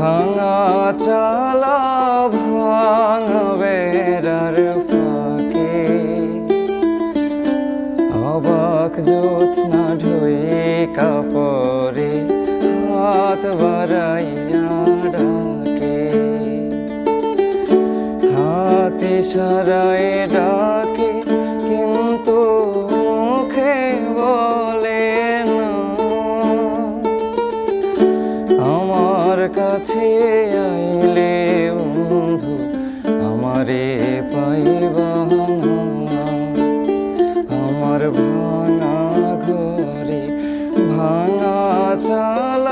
ভাঙা চালা ভাঙা বেড়ার ফাঁকে অবাক জ্যোৎস্না ঢুয়ে কাপড়ে হাত বাড়াইয়া ডাকে, হাত ইশারায় ডাকে কিন্তু মুখে বলে না। আমার কাছে আইলে বন্ধু আমারে পাইবা না, আমার ভাঙা ঘরে ভাঙা চালা